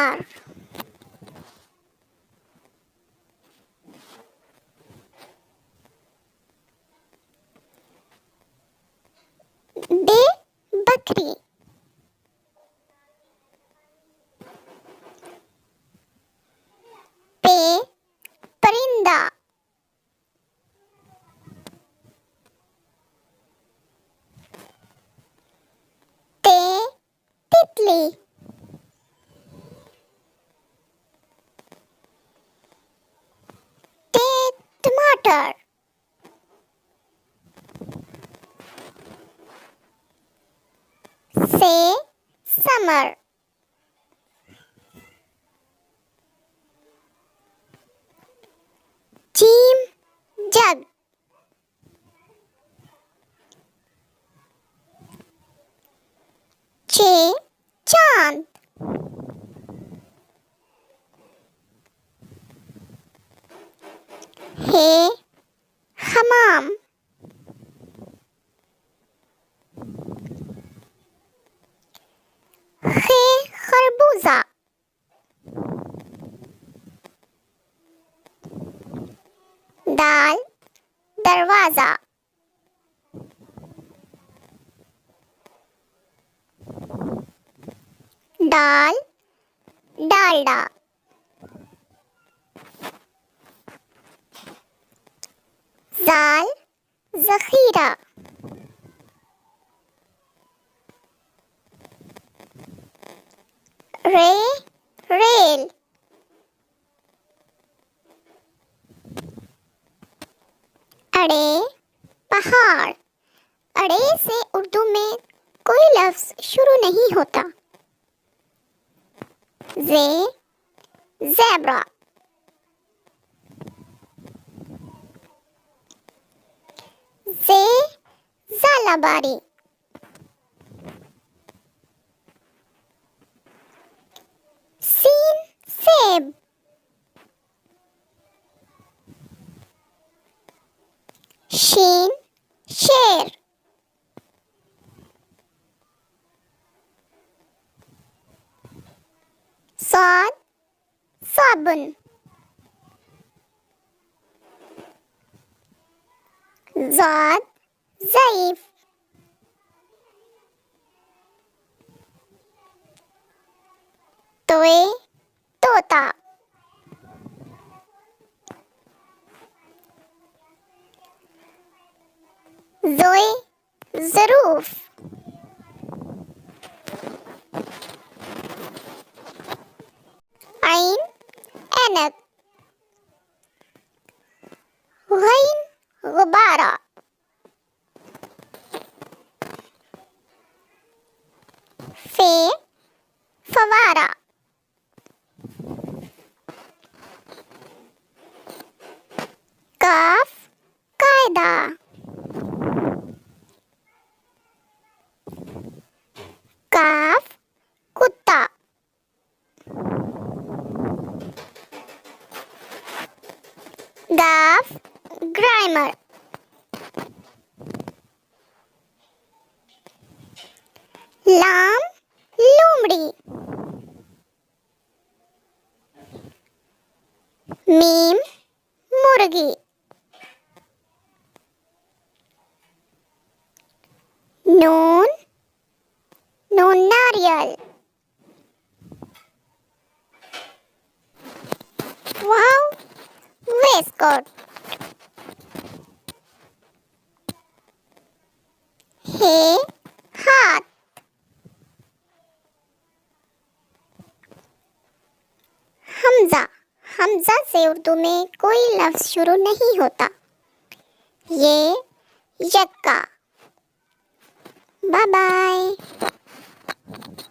بیمار. بے بکری. پے پرندہ. تے تتلی. ٹے ٹماٹر. سے سمر. جیم جگ. چے چاند. ہے حمام. خے خربوزہ. دال دروازہ. ڈال ڈالڈا. زال ذخیرہ. رے ریل. اڑے پہاڑ. اڑے سے اردو میں کوئی لفظ شروع نہیں ہوتا. زے زیبرا. زے زالہ باری. سین سیب. شین شیر. صاد صابن. زاد ضعیف. توئے طوطا. زوئے ظروف. عین اینک. غین غبارہ. فے فوارہ. کاف قاعدہ. کاف کتا. Golf grammar. لام لومڑی. میم مرغی. نون نون ناریل. واو ویسکوٹ. ہے ہاتھ. حمزہ. حمزہ سے اردو میں کوئی لفظ شروع نہیں ہوتا. یہ یکا. Bye bye.